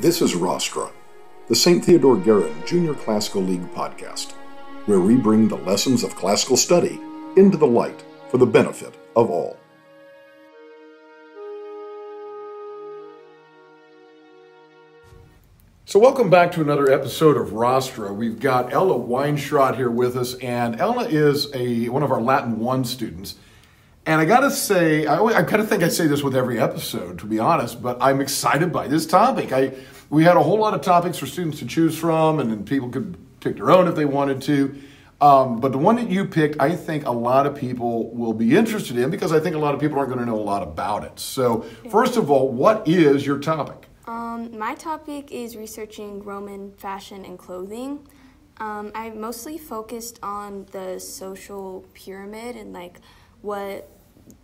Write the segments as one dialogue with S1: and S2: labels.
S1: This is Weinschrott, the St. Theodore Guerin Junior Classical League podcast, where we bring the lessons of classical study into the light for the benefit of all. So welcome back to another episode of Rostra. We've got Ella Weinschrott here with us, and Ella is one of our Latin 1 students. And I gotta say, I kind of think I say this with every episode, to be honest, but I'm excited by this topic. We had a whole lot of topics for students to choose from, and then people could pick their own if they wanted to. But the one that you picked, I think a lot of people will be interested in, because I think a lot of people aren't going to know a lot about it. So first of all, what is your topic?
S2: My topic is researching Roman fashion and clothing. I mostly focused on the social pyramid and what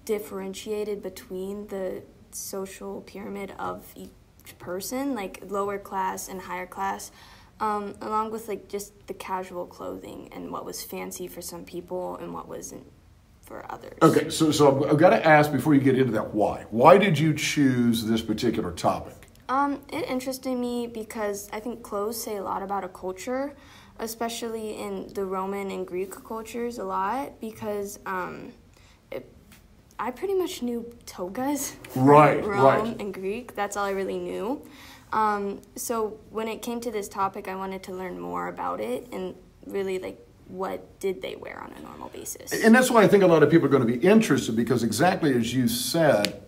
S2: differentiated between the social pyramid of each person, like lower class and higher class, along with just the casual clothing and what was fancy for some people and what wasn't for others. Okay,
S1: so I've got to ask before you get into that, why? Why did you choose this particular topic?
S2: It interested me because I think clothes say a lot about a culture, especially in the Roman and Greek cultures a lot, because I pretty much knew togas.
S1: Right,
S2: Rome and Greek. That's all I really knew. So when it came to this topic, I wanted to learn more about it and really what did they wear on a normal basis.
S1: And that's why I think a lot of people are going to be interested, because exactly as you said,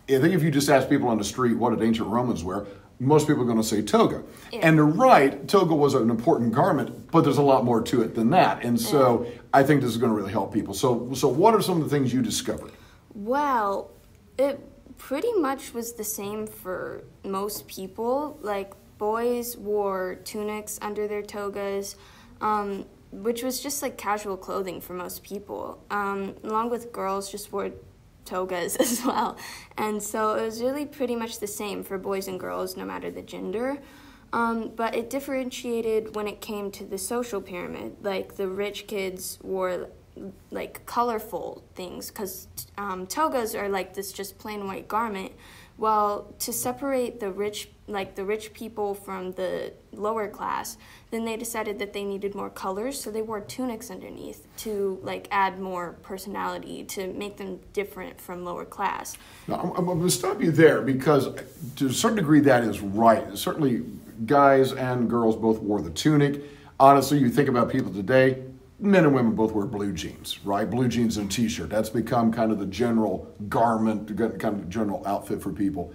S1: I think if you just ask people on the street what did ancient Romans wear, most people are going to say toga. Yeah. And they're right, toga was an important garment, but there's a lot more to it than that. And so I think this is going to really help people. So what are some of the things you discovered?
S2: Well, it pretty much was the same for most people. Boys wore tunics under their togas, which was just casual clothing for most people. Along with girls just wore togas as well. And so it was really pretty much the same for boys and girls, no matter the gender. But it differentiated when it came to the social pyramid. The rich kids wore colorful things, because togas are this just plain white garment. Well, to separate the rich people from the lower class, then they decided that they needed more colors, so they wore tunics underneath to add more personality, to make them different from lower class.
S1: Now, I'm going to stop you there, because to a certain degree that is right. Certainly guys and girls both wore the tunic. Honestly, you think about people today, men and women both wear blue jeans, right? Blue jeans and a t-shirt. That's become kind of the general garment, kind of the general outfit for people.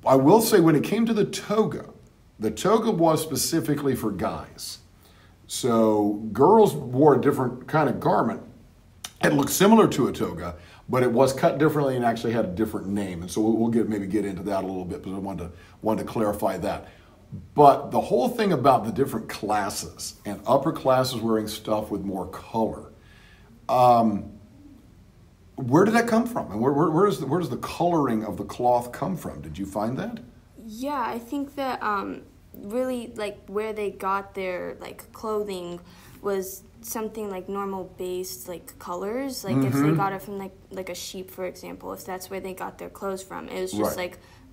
S1: I will say when it came to the toga was specifically for guys. So girls wore a different kind of garment. It looked similar to a toga, but it was cut differently and actually had a different name. And so we'll maybe get into that a little bit, but I wanted to clarify that. But the whole thing about the different classes and upper classes wearing stuff with more color, where did that come from? And where does the coloring of the cloth come from? Did you find that?
S2: Yeah, I think that really where they got their clothing was something normal based colors. If they got it from a sheep, for example, if that's where they got their clothes from, it was just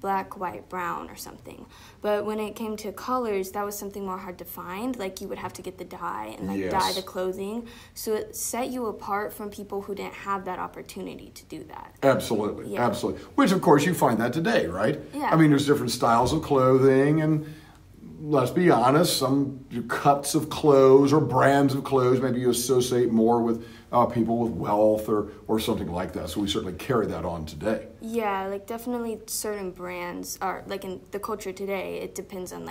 S2: black, white, brown or something. But when it came to colors, that was something more hard to find. You would have to get the dye and dye the clothing. So it set you apart from people who didn't have that opportunity to do that.
S1: Absolutely, absolutely. Which of course you find that today, right?
S2: Yeah.
S1: I mean, there's different styles of clothing, and let's be honest, some cuts of clothes or brands of clothes maybe you associate more with people with wealth or something like that. So we certainly carry that on today.
S2: Yeah, definitely certain brands are, in the culture today, it depends on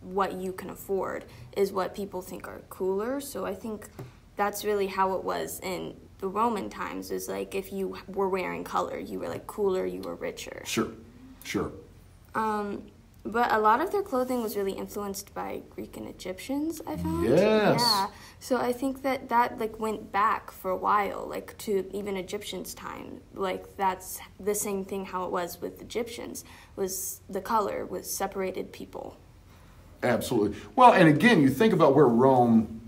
S2: what you can afford is what people think are cooler. So I think that's really how it was in the Roman times, is if you were wearing color, you were cooler, you were richer.
S1: Sure.
S2: But a lot of their clothing was really influenced by Greek and Egyptians, I found.
S1: Yes.
S2: Yeah. So I think that went back for a while, to even Egyptians' time. That's the same thing how it was with Egyptians, was the color was separated people.
S1: Absolutely. Well, and again, you think about where Rome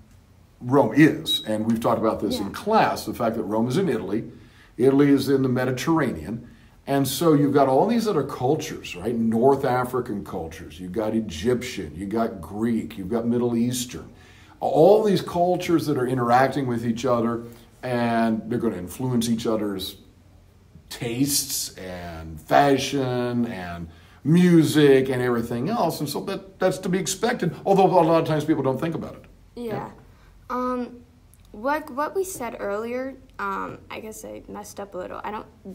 S1: is, and we've talked about this in class, the fact that Rome is in Italy. Italy is in the Mediterranean. And so you've got all these other cultures, right? North African cultures, you've got Egyptian, you've got Greek, you've got Middle Eastern. All these cultures that are interacting with each other, and they're going to influence each other's tastes and fashion and music and everything else. And so that's to be expected, although a lot of times people don't think about it.
S2: Yeah. Like what we said earlier, I guess I messed up a little.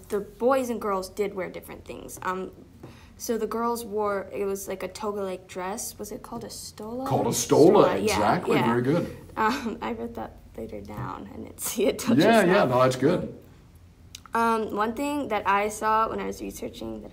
S2: The boys and girls did wear different things. So the girls wore, it was like a toga-like dress. Was it called a stola?
S1: Called a stola, exactly.
S2: Yeah.
S1: Very good.
S2: I wrote that later down. I didn't see it till
S1: Yeah,
S2: just now.
S1: no, that's good.
S2: One thing that I saw when I was researching that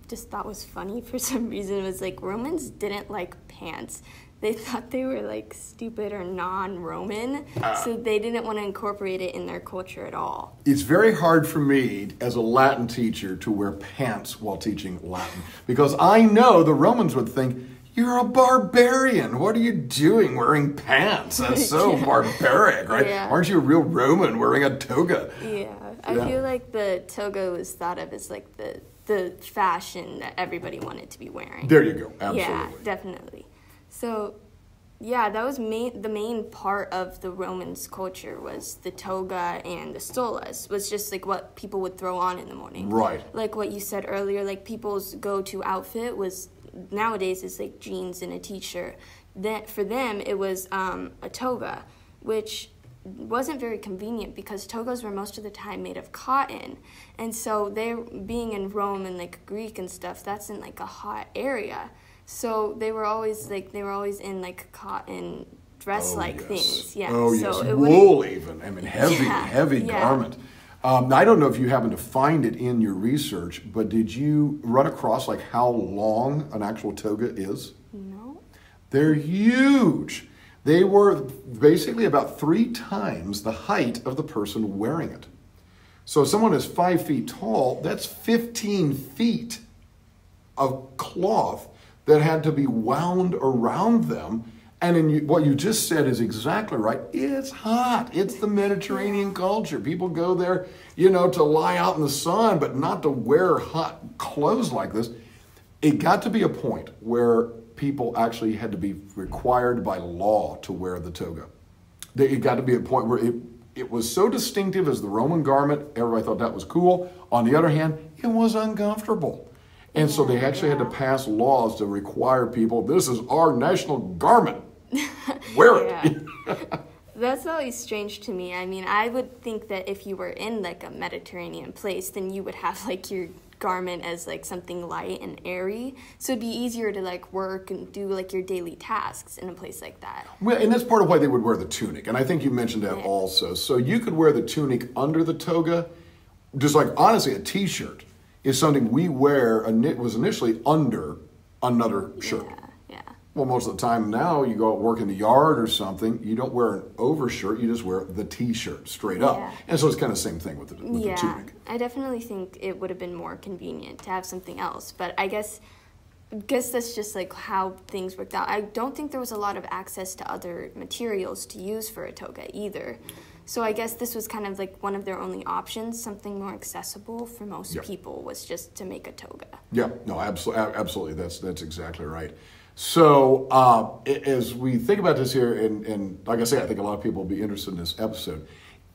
S2: just thought was funny for some reason was like Romans didn't like pants. They thought they were like stupid or non-Roman, so they didn't want to incorporate it in their culture at all.
S1: It's very hard for me as a Latin teacher to wear pants while teaching Latin, because I know the Romans would think, you're a barbarian. What are you doing wearing pants? That's so barbaric, right?
S2: Yeah.
S1: Aren't you a real Roman wearing a toga?
S2: Yeah, I feel like the toga was thought of as like the fashion that everybody wanted to be wearing.
S1: There you go, absolutely.
S2: Yeah, definitely. So, yeah, that was the main part of the Romans' culture was the toga and the stolas, was just like what people would throw on in the morning.
S1: Right.
S2: Like what you said earlier, like people's go-to outfit was, nowadays it's like jeans and a t-shirt. That for them, it was a toga, which wasn't very convenient because togas were most of the time made of cotton. And so they being in Rome and like Greek and stuff, that's in like a hot area. So they were always in like cotton dress-like things. Yeah.
S1: Oh,
S2: so
S1: yes. Wool even. I mean, heavy
S2: yeah.
S1: garment. I don't know if you happen to find it in your research, but did you run across like how long an actual toga is?
S2: No.
S1: They're huge. They were basically about 3 times the height of the person wearing it. So if someone is 5 feet tall, that's 15 feet of cloth that had to be wound around them. And what you just said is exactly right. It's hot. It's the Mediterranean culture. People go there, to lie out in the sun, but not to wear hot clothes like this. It got to be a point where people actually had to be required by law to wear the toga. It got to be a point where it was so distinctive as the Roman garment, everybody thought that was cool. On the other hand, it was uncomfortable. And so they actually had to pass laws to require people, this is our national garment. Wear it.
S2: That's always strange to me. I mean, I would think that if you were in like a Mediterranean place, then you would have like your garment as like something light and airy. So it'd be easier to like work and do like your daily tasks in a place like that.
S1: Well, and that's part of why they would wear the tunic. And I think you mentioned that also. So you could wear the tunic under the toga, just like honestly a t-shirt is something we wear, it was initially under another shirt.
S2: Yeah.
S1: Well, most of the time now you go out work in the yard or something, you don't wear an overshirt, you just wear the t-shirt straight up.
S2: Yeah.
S1: And so it's kind of the same thing with the tunic.
S2: I definitely think it would have been more convenient to have something else, but I guess that's just like how things worked out. I don't think there was a lot of access to other materials to use for a toga either. So I guess this was kind of like one of their only options, something more accessible for most people was just to make a toga.
S1: Yeah, no, absolutely. That's exactly right. So as we think about this here, and like I say, I think a lot of people will be interested in this episode.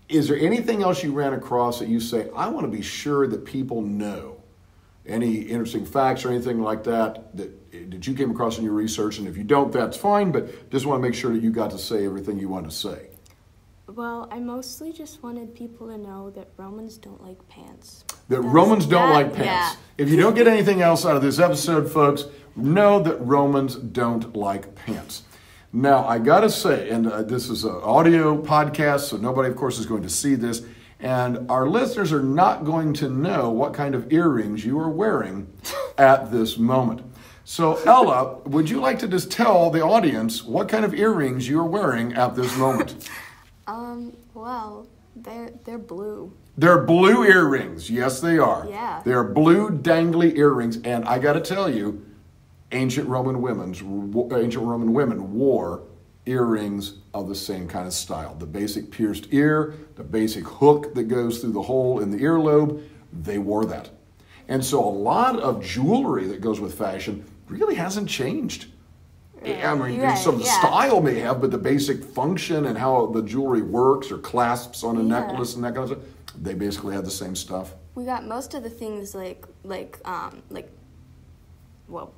S1: Is there anything else you ran across that you say, I want to be sure that people know? Any interesting facts or anything like that you came across in your research? And if you don't, that's fine, but just want to make sure that you got to say everything you want to say.
S2: Well, I mostly just wanted people to know that Romans don't like pants.
S1: Romans don't like pants.
S2: Yeah.
S1: If you don't get anything else out of this episode, folks, know that Romans don't like pants. Now, I got to say, and this is an audio podcast, so nobody, of course, is going to see this, and our listeners are not going to know what kind of earrings you are wearing at this moment. So, Ella, would you like to just tell the audience what kind of earrings you are wearing at this moment?
S2: Well, they're blue.
S1: They're blue earrings. Yes, they are.
S2: Yeah.
S1: They're blue dangly earrings, and I got to tell you, ancient Roman women wore earrings of the same kind of style. The basic pierced ear, the basic hook that goes through the hole in the earlobe, they wore that. And so a lot of jewelry that goes with fashion really hasn't changed. I mean,
S2: Right,
S1: some of the
S2: yeah.
S1: style may have, but the basic function and how the jewelry works or clasps on a necklace and that kind of stuff, they basically have the same stuff.
S2: We got most of the things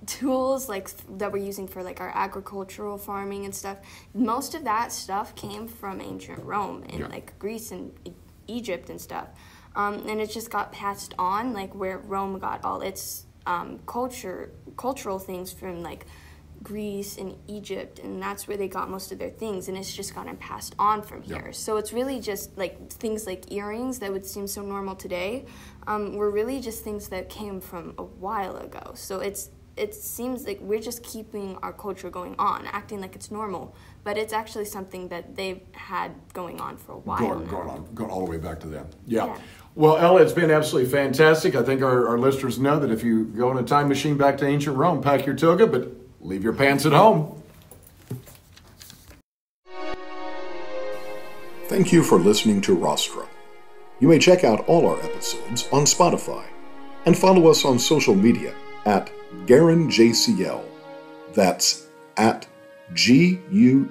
S2: tools like that we're using for like our agricultural farming and stuff. Most of that stuff came from ancient Rome and like Greece and Egypt and stuff. And it just got passed on, like where Rome got all its cultural things from like Greece and Egypt, and that's where they got most of their things, and it's just gotten passed on from here.
S1: Yeah.
S2: So it's really just like things like earrings that would seem so normal today were really just things that came from a while ago. So it seems like we're just keeping our culture going on, acting like it's normal, but it's actually something that they've had going on for a while
S1: Going all the way back to them. Yeah. Well, Ella, it's been absolutely fantastic. I think our listeners know that if you go in a time machine back to ancient Rome, pack your toga, but leave your pants at home.
S3: Thank you for listening to Rostra. You may check out all our episodes on Spotify and follow us on social media at GuerinJCL. That's at GuerinJCL.